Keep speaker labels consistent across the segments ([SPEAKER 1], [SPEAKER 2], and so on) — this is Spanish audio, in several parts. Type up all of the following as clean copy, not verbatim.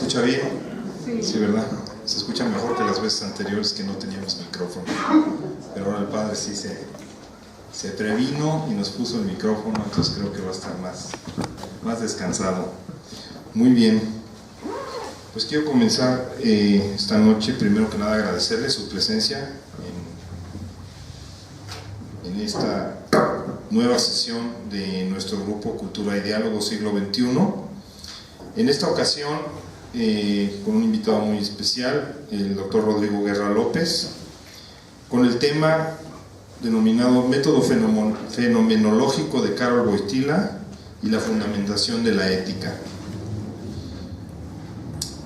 [SPEAKER 1] escucha bien?
[SPEAKER 2] Sí.
[SPEAKER 1] Sí, ¿verdad? Se escucha mejor que las veces anteriores que no teníamos micrófono. Pero ahora el Padre sí se previno y nos puso el micrófono, entonces creo que va a estar más descansado. Muy bien. Pues quiero comenzar esta noche, primero que nada, agradecerle su presencia en esta nueva sesión de nuestro grupo Cultura y Diálogo Siglo XXI. En esta ocasión, con un invitado muy especial, el doctor Rodrigo Guerra López, con el tema denominado Método Fenomenológico de Karol Wojtyla y la fundamentación de la ética.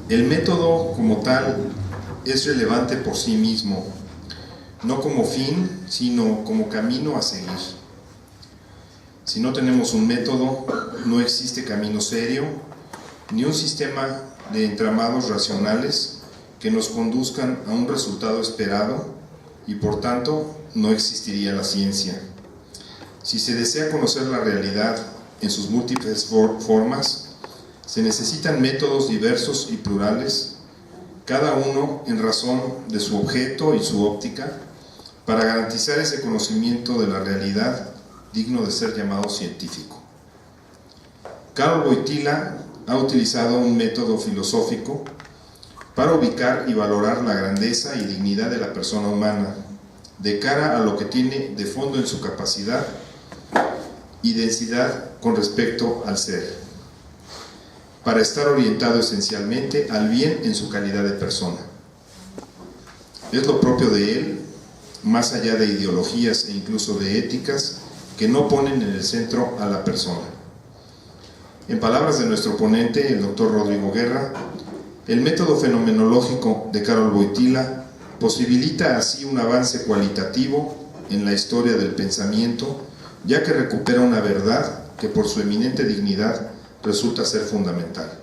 [SPEAKER 1] El método como tal es relevante por sí mismo, no como fin, sino como camino a seguir. Si no tenemos un método, no existe camino serio, ni un sistema de entramados racionales que nos conduzcan a un resultado esperado, y por tanto no existiría la ciencia. Si se desea conocer la realidad en sus múltiples formas, se necesitan métodos diversos y plurales, cada uno en razón de su objeto y su óptica, para garantizar ese conocimiento de la realidad digno de ser llamado científico. Karol Wojtyla ha utilizado un método filosófico para ubicar y valorar la grandeza y dignidad de la persona humana, de cara a lo que tiene de fondo en su capacidad y densidad con respecto al ser, para estar orientado esencialmente al bien en su calidad de persona. Es lo propio de él, más allá de ideologías e incluso de éticas que no ponen en el centro a la persona. En palabras de nuestro ponente, el doctor Rodrigo Guerra, el método fenomenológico de Karol Wojtyla posibilita así un avance cualitativo en la historia del pensamiento, ya que recupera una verdad que por su eminente dignidad resulta ser fundamental.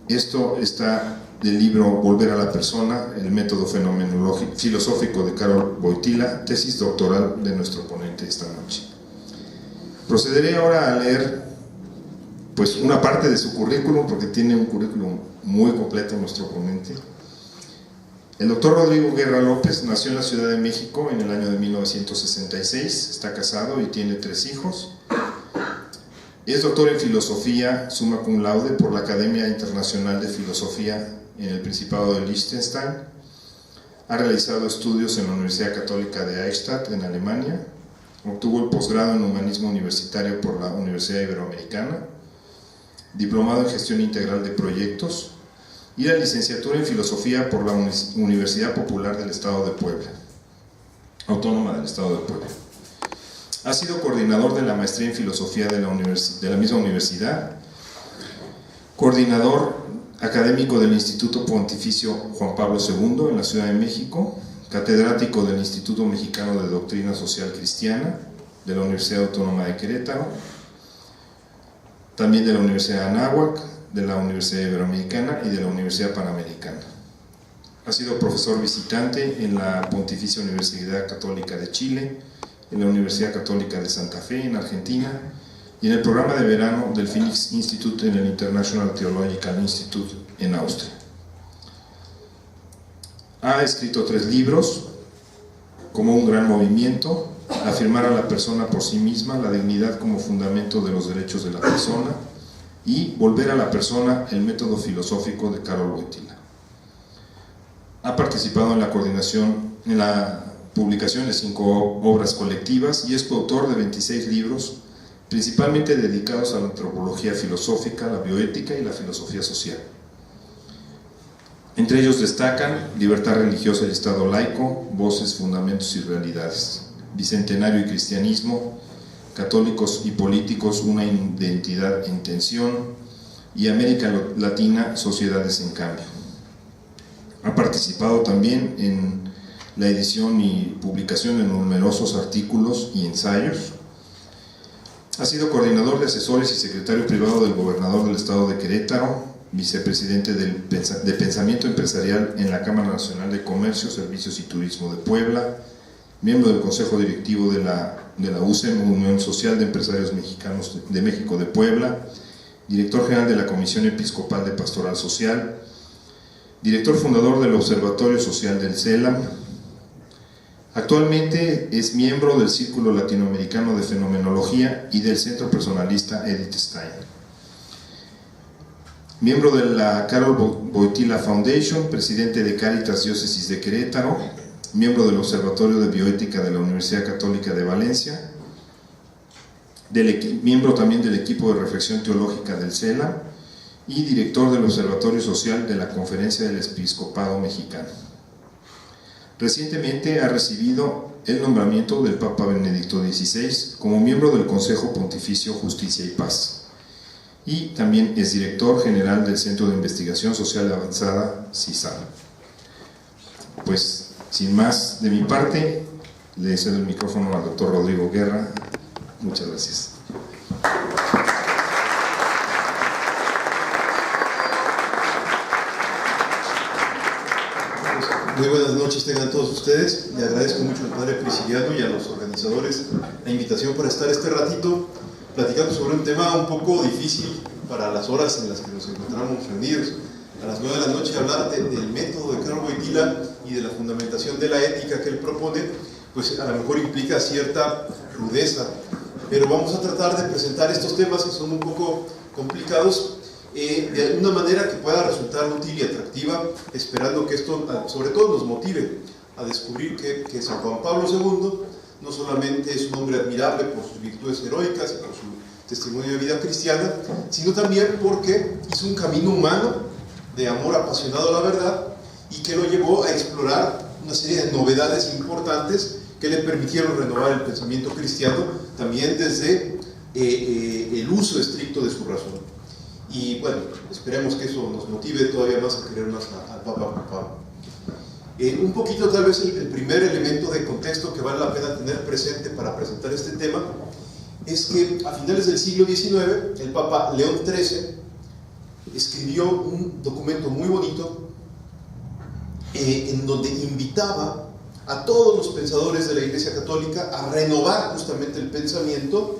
[SPEAKER 1] Esto está del libro Volver a la persona, el método fenomenológico filosófico de Karol Wojtyla, tesis doctoral de nuestro ponente esta noche. Procederé ahora a leer pues una parte de su currículum, porque tiene un currículum muy completo nuestro ponente. El doctor Rodrigo Guerra López nació en la Ciudad de México en el año de 1966, está casado y tiene 3 hijos. Es doctor en filosofía, summa cum laude, por la Academia Internacional de Filosofía en el Principado de Liechtenstein. Ha realizado estudios en la Universidad Católica de Eichstätt, en Alemania. Obtuvo el posgrado en Humanismo Universitario por la Universidad Iberoamericana, diplomado en Gestión Integral de Proyectos y la licenciatura en Filosofía por la Universidad Popular del Estado de Puebla, Autónoma del Estado de Puebla. Ha sido coordinador de la maestría en Filosofía de la misma universidad, coordinador académico del Instituto Pontificio Juan Pablo II en la Ciudad de México, catedrático del Instituto Mexicano de Doctrina Social Cristiana de la Universidad Autónoma de Querétaro, también de la Universidad de Anáhuac, de la Universidad Iberoamericana y de la Universidad Panamericana. Ha sido profesor visitante en la Pontificia Universidad Católica de Chile, en la Universidad Católica de Santa Fe, en Argentina, y en el programa de verano del Phoenix Institute en el International Theological Institute en Austria. Ha escrito 3 libros, como un gran movimiento, Afirmar a la persona por sí misma, la dignidad como fundamento de los derechos de la persona, y Volver a la persona, el método filosófico de Karol Wojtyla. Ha participado en la coordinación, en la publicación de 5 obras colectivas y es coautor de 26 libros, principalmente dedicados a la antropología filosófica, la bioética y la filosofía social. Entre ellos destacan Libertad religiosa y Estado laico, Voces, fundamentos y realidades, Bicentenario y cristianismo, Católicos y políticos, una identidad en tensión, y América Latina, sociedades en cambio. Ha participado también en la edición y publicación de numerosos artículos y ensayos. Ha sido coordinador de asesores y secretario privado del gobernador del estado de Querétaro, vicepresidente de Pensamiento Empresarial en la Cámara Nacional de Comercio, Servicios y Turismo de Puebla, miembro del Consejo Directivo de la USEM, Unión Social de Empresarios Mexicanos de México de Puebla, director general de la Comisión Episcopal de Pastoral Social, director fundador del Observatorio Social del CELAM. Actualmente es miembro del Círculo Latinoamericano de Fenomenología y del Centro Personalista Edith Stein. Miembro de la Karol Wojtyła Foundation, presidente de Cáritas Diócesis de Querétaro, miembro del Observatorio de Bioética de la Universidad Católica de Valencia, miembro también del equipo de reflexión teológica del CELAM y director del Observatorio Social de la Conferencia del Episcopado Mexicano. Recientemente ha recibido el nombramiento del Papa Benedicto XVI como miembro del Consejo Pontificio Justicia y Paz, y también es director general del Centro de Investigación Social Avanzada, CISAL. Pues, sin más de mi parte, le cedo el micrófono al doctor Rodrigo Guerra. Muchas gracias.
[SPEAKER 2] Muy buenas noches tengan todos ustedes. Le agradezco mucho al Padre Prisciliano y a los organizadores la invitación para estar este ratito platicando sobre un tema un poco difícil para las horas en las que nos encontramos reunidos. A las 9 de la noche hablar del método de Karol Wojtyła y de la fundamentación de la ética que él propone, pues a lo mejor implica cierta rudeza, pero vamos a tratar de presentar estos temas que son un poco complicados de alguna manera que pueda resultar útil y atractiva, esperando que esto sobre todo nos motive a descubrir que San Juan Pablo II no solamente es un hombre admirable por sus virtudes heroicas y por su testimonio de vida cristiana, sino también porque hizo un camino humano de amor apasionado a la verdad y que lo llevó a explorar una serie de novedades importantes que le permitieron renovar el pensamiento cristiano también desde el uso estricto de su razón. Y bueno, esperemos que eso nos motive todavía más a querer más al Papa Juan Pablo. Un poquito tal vez el primer elemento de contexto que vale la pena tener presente para presentar este tema es que a finales del siglo XIX el Papa León XIII escribió un documento muy bonito en donde invitaba a todos los pensadores de la Iglesia Católica a renovar justamente el pensamiento,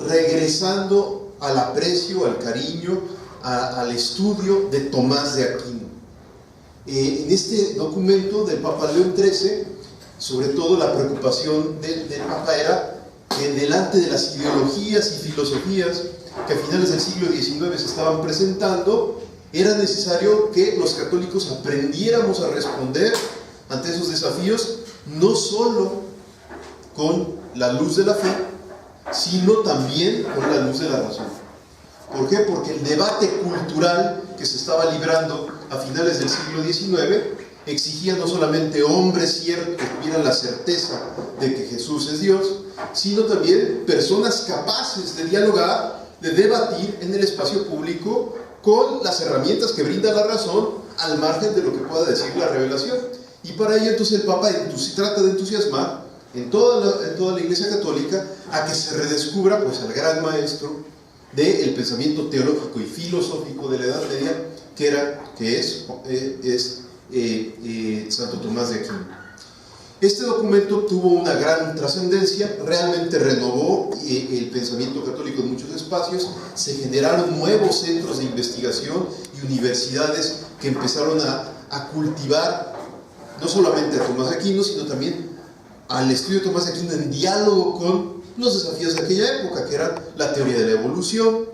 [SPEAKER 2] regresando al aprecio, al cariño, al estudio de Tomás de Aquino. En este documento del Papa León XIII, sobre todo la preocupación del Papa era que delante de las ideologías y filosofías que a finales del siglo XIX se estaban presentando, era necesario que los católicos aprendiéramos a responder ante esos desafíos, no solo con la luz de la fe, sino también con la luz de la razón. ¿Por qué? Porque el debate cultural que se estaba librando a finales del siglo XIX exigía no solamente hombres ciertos que tuvieran la certeza de que Jesús es Dios, sino también personas capaces de dialogar, de debatir en el espacio público con las herramientas que brinda la razón al margen de lo que pueda decir la revelación. Y para ello entonces el Papa trata de entusiasmar en toda la Iglesia Católica a que se redescubra pues al gran maestro del pensamiento teológico y filosófico de la Edad Media, que es Santo Tomás de Aquino. Este documento tuvo una gran trascendencia, realmente renovó el pensamiento católico en muchos espacios, se generaron nuevos centros de investigación y universidades que empezaron a cultivar no solamente a Tomás de Aquino, sino también al estudio de Tomás de Aquino en diálogo con los desafíos de aquella época, que eran la teoría de la evolución,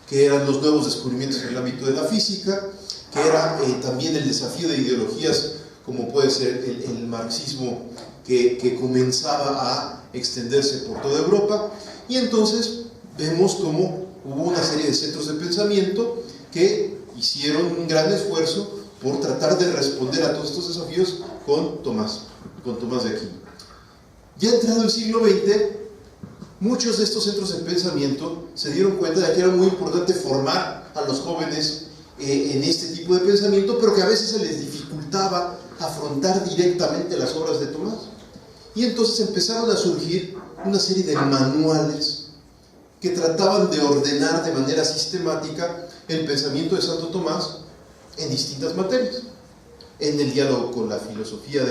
[SPEAKER 2] que eran los nuevos descubrimientos en el ámbito de la física, que era también el desafío de ideologías como puede ser el marxismo que comenzaba a extenderse por toda Europa. Y entonces vemos cómo hubo una serie de centros de pensamiento que hicieron un gran esfuerzo por tratar de responder a todos estos desafíos con Tomás de Aquino. Ya entrado el siglo XX, muchos de estos centros de pensamiento se dieron cuenta de que era muy importante formar a los jóvenes en este tipo de pensamiento, pero que a veces se les dificultaba afrontar directamente las obras de Tomás. Y entonces empezaron a surgir una serie de manuales que trataban de ordenar de manera sistemática el pensamiento de Santo Tomás en distintas materias, en el diálogo con la filosofía,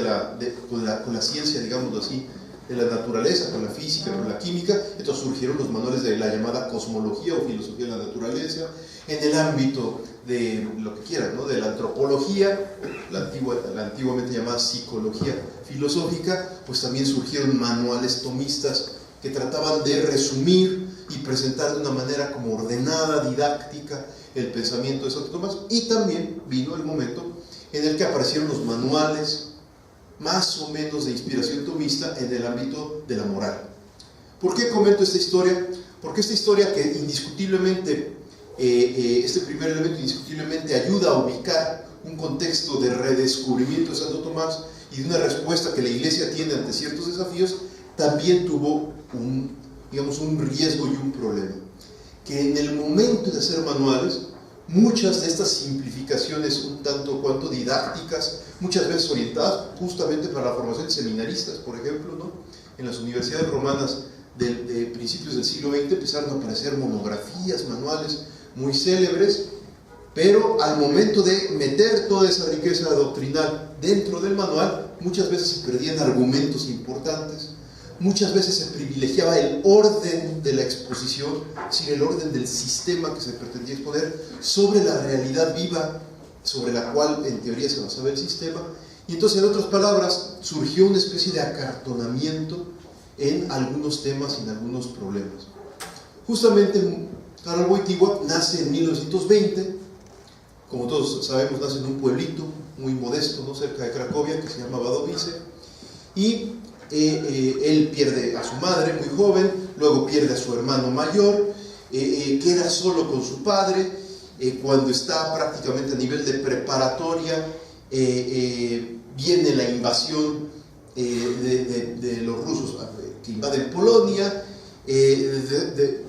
[SPEAKER 2] con la ciencia, digámoslo así, de la naturaleza, con la física, con la química. Entonces surgieron los manuales de la llamada cosmología o filosofía de la naturaleza. En el ámbito de lo que quieran, ¿no? De la antropología, la antiguamente llamada psicología filosófica, pues también surgieron manuales tomistas que trataban de resumir y presentar de una manera como ordenada, didáctica, el pensamiento de Santo Tomás. Y también vino el momento en el que aparecieron los manuales más o menos de inspiración tomista en el ámbito de la moral. ¿Por qué comento esta historia? Porque esta historia que indiscutiblemente, este primer elemento indiscutiblemente ayuda a ubicar un contexto de redescubrimiento de Santo Tomás y de una respuesta que la Iglesia tiene ante ciertos desafíos, también tuvo un riesgo y un problema. Que en el momento de hacer manuales, muchas de estas simplificaciones un tanto cuanto didácticas, muchas veces orientadas justamente para la formación de seminaristas, por ejemplo, ¿no? En las universidades romanas de principios del siglo XX empezaron a aparecer monografías, manuales muy célebres, pero al momento de meter toda esa riqueza doctrinal dentro del manual, muchas veces se perdían argumentos importantes, muchas veces se privilegiaba el orden de la exposición, es decir, el orden del sistema que se pretendía exponer sobre la realidad viva sobre la cual en teoría se basaba el sistema. Y entonces, en otras palabras, surgió una especie de acartonamiento en algunos temas y en algunos problemas. Justamente Karol Wojtyła nace en 1920, como todos sabemos, nace en un pueblito muy modesto, ¿no? Cerca de Cracovia, que se llama Wadowice, y él pierde a su madre muy joven, luego pierde a su hermano mayor, queda solo con su padre. Cuando está prácticamente a nivel de preparatoria, viene la invasión de los rusos que invaden Polonia, de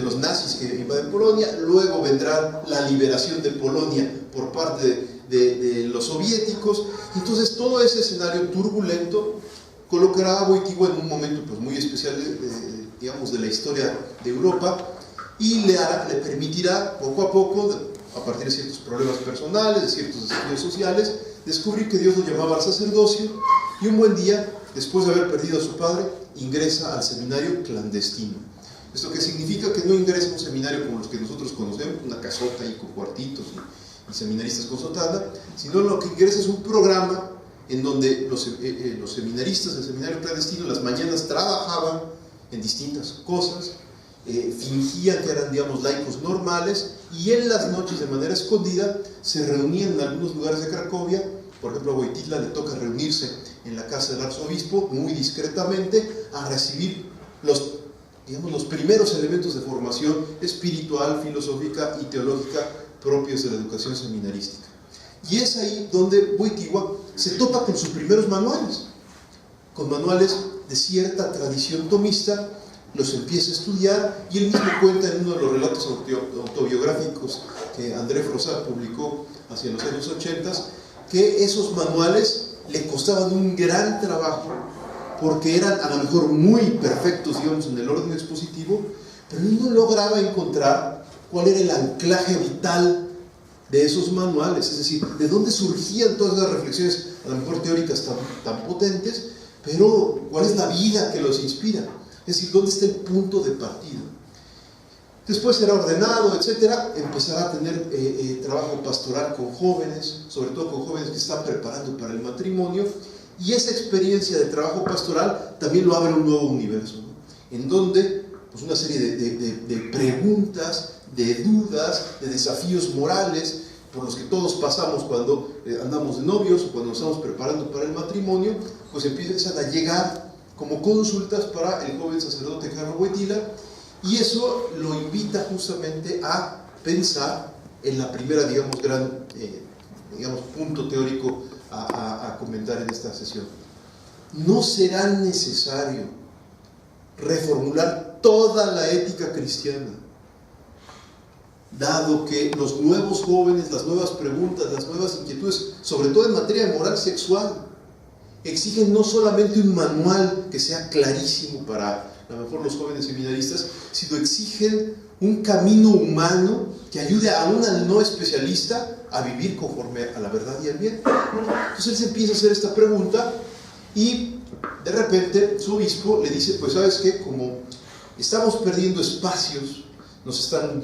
[SPEAKER 2] los nazis que invaden Polonia. Luego vendrá la liberación de Polonia por parte de los soviéticos. Entonces todo ese escenario turbulento colocará a Wojtyła en un momento pues, muy especial de la historia de Europa, y le permitirá poco a poco, a partir de ciertos problemas personales, de ciertos desafíos sociales, descubrir que Dios lo llamaba al sacerdocio, y un buen día, después de haber perdido a su padre, ingresa al seminario clandestino. Esto que significa que no ingresa a un seminario como los que nosotros conocemos, una casota ahí con cuartitos y seminaristas con sotana, sino lo que ingresa es un programa en donde los seminaristas del seminario clandestino las mañanas trabajaban en distintas cosas, fingían que eran, digamos, laicos normales, y en las noches, de manera escondida, se reunían en algunos lugares de Cracovia. Por ejemplo, a Wojtyła le toca reunirse en la casa del arzobispo, muy discretamente, a recibir los primeros elementos de formación espiritual, filosófica y teológica propios de la educación seminarística. Y es ahí donde Wojtyła se topa con sus primeros manuales, con manuales de cierta tradición tomista. Los empieza a estudiar, y él mismo cuenta en uno de los relatos autobiográficos que André Froissart publicó hacia los años 80, que esos manuales le costaban un gran trabajo, porque eran a lo mejor muy perfectos, digamos, en el orden expositivo, pero él no lograba encontrar cuál era el anclaje vital de esos manuales, es decir, de dónde surgían todas esas reflexiones, a lo mejor teóricas tan potentes, pero cuál es la vida que los inspira. Es decir, ¿dónde está el punto de partida? Después será ordenado, etcétera, empezará a tener trabajo pastoral con jóvenes, sobre todo con jóvenes que están preparando para el matrimonio, y esa experiencia de trabajo pastoral también lo abre a un nuevo universo, ¿no? En donde pues, una serie de preguntas, de dudas, de desafíos morales, por los que todos pasamos cuando andamos de novios o cuando nos estamos preparando para el matrimonio, pues empiezan a llegar como consultas para el joven sacerdote Karol Wojtyła, y eso lo invita justamente a pensar en la primera, gran punto teórico a comentar en esta sesión. ¿No será necesario reformular toda la ética cristiana, dado que los nuevos jóvenes, las nuevas preguntas, las nuevas inquietudes, sobre todo en materia de moral sexual, exigen no solamente un manual que sea clarísimo para a lo mejor los jóvenes seminaristas, sino exigen un camino humano que ayude aún al no especialista a vivir conforme a la verdad y al bien? Entonces él se empieza a hacer esta pregunta, y de repente su obispo le dice, pues sabes qué, como estamos perdiendo espacios, nos están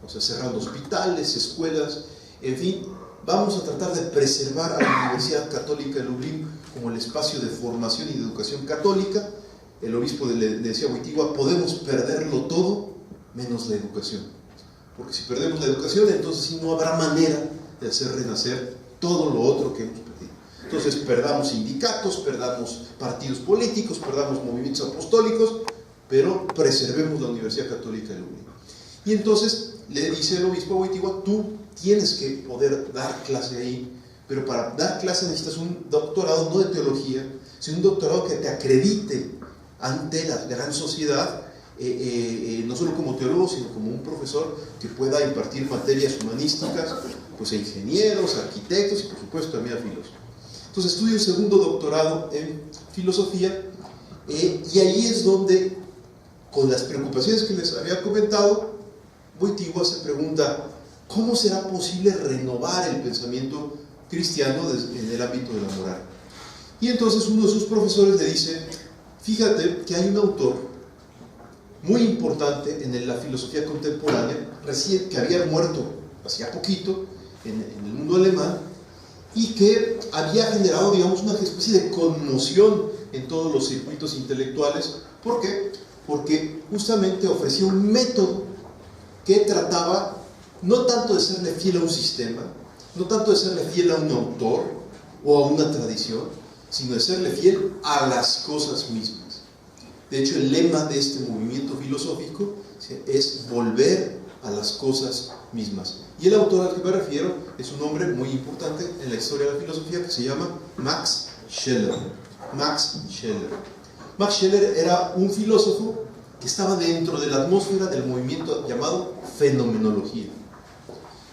[SPEAKER 2] cerrando hospitales, escuelas, en fin, vamos a tratar de preservar a la Universidad Católica de Lublin como el espacio de formación y de educación católica. El obispo le decía a Wojtyła, podemos perderlo todo menos la educación, porque si perdemos la educación, entonces sí no habrá manera de hacer renacer todo lo otro que hemos perdido. Entonces perdamos sindicatos, perdamos partidos políticos, perdamos movimientos apostólicos, pero preservemos la Universidad Católica de Lublin. Y entonces le dice el obispo a Wojtyła, tú tienes que poder dar clase ahí, pero para dar clase necesitas un doctorado no de teología, sino un doctorado que te acredite ante la gran sociedad, no solo como teólogo, sino como un profesor que pueda impartir materias humanísticas, pues a ingenieros, a arquitectos y por supuesto también a filósofos. Entonces estudia un segundo doctorado en filosofía, y ahí es donde, con las preocupaciones que les había comentado, Wojtyła se pregunta, ¿cómo será posible renovar el pensamiento cristiano en el ámbito de la moral? Y entonces uno de sus profesores le dice, fíjate que hay un autor muy importante en la filosofía contemporánea, recién, que había muerto hacía poquito en el mundo alemán, y que había generado, digamos, una especie de conmoción en todos los circuitos intelectuales. ¿Por qué? Porque justamente ofrecía un método que trataba no tanto de serle fiel a un sistema, no tanto de serle fiel a un autor o a una tradición, sino de serle fiel a las cosas mismas. De hecho, el lema de este movimiento filosófico es volver a las cosas mismas. Y el autor al que me refiero es un hombre muy importante en la historia de la filosofía que se llama Max Scheler. Max Scheler. Max Scheler era un filósofo que estaba dentro de la atmósfera del movimiento llamado fenomenología.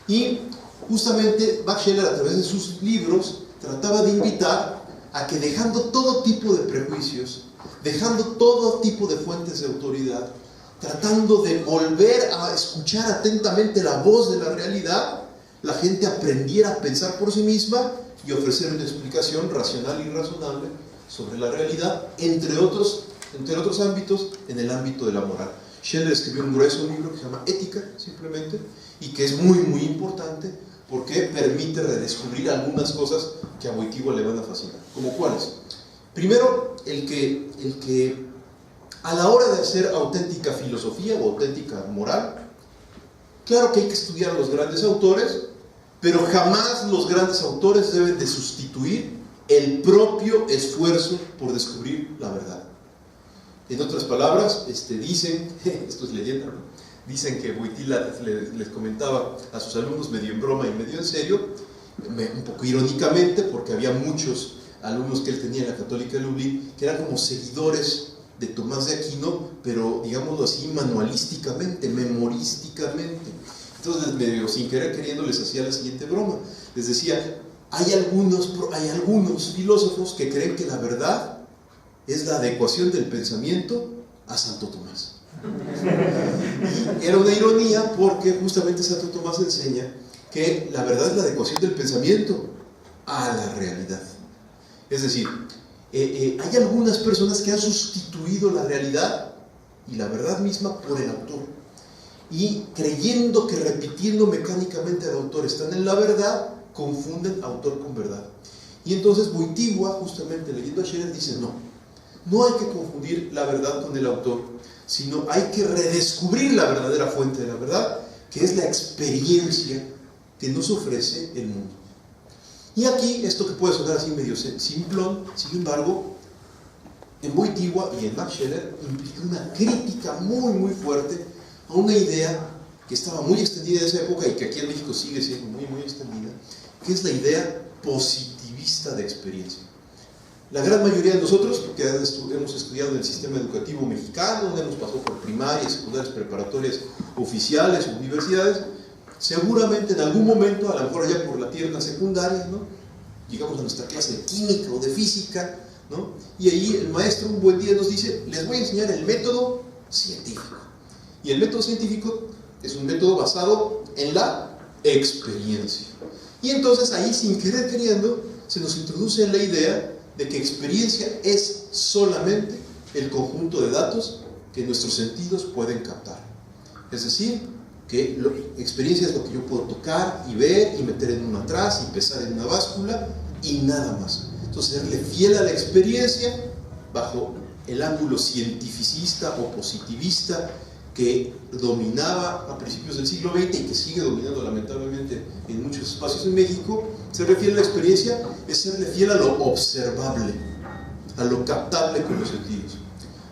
[SPEAKER 2] Y justamente Max Scheler, a través de sus libros, trataba de invitar a que, dejando todo tipo de prejuicios, dejando todo tipo de fuentes de autoridad, tratando de volver a escuchar atentamente la voz de la realidad, la gente aprendiera a pensar por sí misma y ofrecer una explicación racional y razonable sobre la realidad, entre otros ámbitos, en el ámbito de la moral. Scheler escribió un grueso libro que se llama Ética, simplemente, y que es muy, muy importante porque permite redescubrir algunas cosas que a Wojtyła le van a fascinar. ¿Como cuáles? Primero, el que a la hora de hacer auténtica filosofía o auténtica moral, claro que hay que estudiar a los grandes autores, pero jamás los grandes autores deben de sustituir el propio esfuerzo por descubrir la verdad. En otras palabras, dicen, esto es leyenda, ¿no? Dicen que Wojtyła les comentaba a sus alumnos medio en broma y medio en serio, un poco irónicamente, porque había muchos alumnos que él tenía en la Católica de Lublin que eran como seguidores de Tomás de Aquino, pero digámoslo así, manualísticamente, memorísticamente. Entonces, medio sin querer queriendo, les hacía la siguiente broma. Les decía, hay algunos filósofos que creen que la verdad es la adecuación del pensamiento a Santo Tomás. Y era una ironía porque justamente Santo Tomás enseña que la verdad es la adecuación del pensamiento a la realidad. Es decir, hay algunas personas que han sustituido la realidad y la verdad misma por el autor, y creyendo que repitiendo mecánicamente al autor están en la verdad, confunden autor con verdad. Y entonces Wojtyła, justamente leyendo a Scheler, dice no hay que confundir la verdad con el autor, sino hay que redescubrir la verdadera fuente de la verdad, que es la experiencia que nos ofrece el mundo. Y aquí, esto que puede sonar así medio simplón, sin embargo, en Wojtyła y en Max Scheler implica una crítica muy, muy fuerte a una idea que estaba muy extendida en esa época y que aquí en México sigue siendo muy, muy extendida, que es la idea positivista de experiencia. La gran mayoría de nosotros, porque hemos estudiado en el sistema educativo mexicano, donde hemos pasado por primarias, secundarias, preparatorias oficiales, universidades, seguramente en algún momento, a lo mejor allá por la tierna secundaria, ¿no?, llegamos a nuestra clase de química o de física, ¿no?, y ahí el maestro un buen día nos dice, les voy a enseñar el método científico. Y el método científico es un método basado en la experiencia. Y entonces ahí, sin querer queriendo, se nos introduce en la idea de que experiencia es solamente el conjunto de datos que nuestros sentidos pueden captar. Es decir, que experiencia es lo que yo puedo tocar y ver y meter en un atrás y pesar en una báscula y nada más. Entonces, serle fiel a la experiencia bajo el ángulo cientificista o positivista que dominaba a principios del siglo XX y que sigue dominando lamentablemente en muchos espacios en México. Serle fiel a la experiencia es serle fiel a lo observable, a lo captable con los sentidos.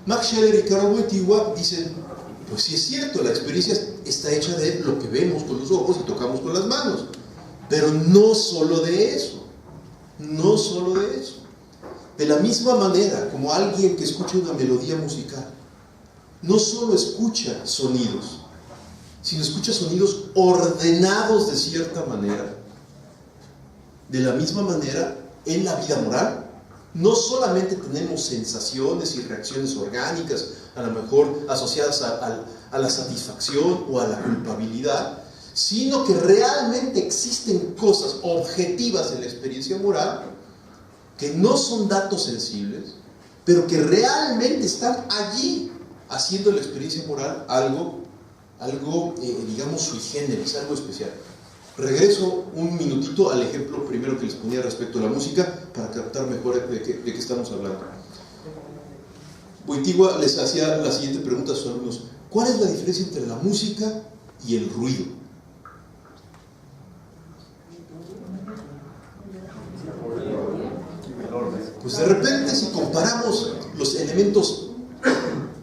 [SPEAKER 2] Max Scheler y Karol Wojtyła dicen, pues sí es cierto, la experiencia está hecha de lo que vemos con los ojos y tocamos con las manos, pero no solo de eso, no solo de eso. De la misma manera como alguien que escucha una melodía musical, no solo escucha sonidos, sino escucha sonidos ordenados de cierta manera. De la misma manera, en la vida moral, no solamente tenemos sensaciones y reacciones orgánicas, a lo mejor asociadas a la satisfacción o a la culpabilidad, sino que realmente existen cosas objetivas en la experiencia moral que no son datos sensibles, pero que realmente están allí, haciendo la experiencia moral algo digamos, sui generis, algo especial. Regreso un minutito al ejemplo primero que les ponía respecto a la música para captar mejor de qué estamos hablando. Wojtyła les hacía la siguiente pregunta a sus alumnos: ¿cuál es la diferencia entre la música y el ruido? Pues de repente, si comparamos los elementos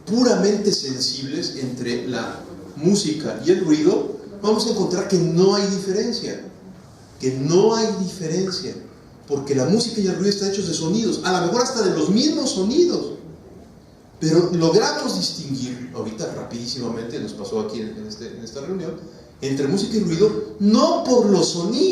[SPEAKER 2] puramente sensibles entre la música y el ruido, vamos a encontrar que no hay diferencia, porque la música y el ruido están hechos de sonidos, a lo mejor hasta de los mismos sonidos, pero logramos distinguir, ahorita rapidísimamente nos pasó aquí en esta reunión, entre música y ruido, no por los sonidos,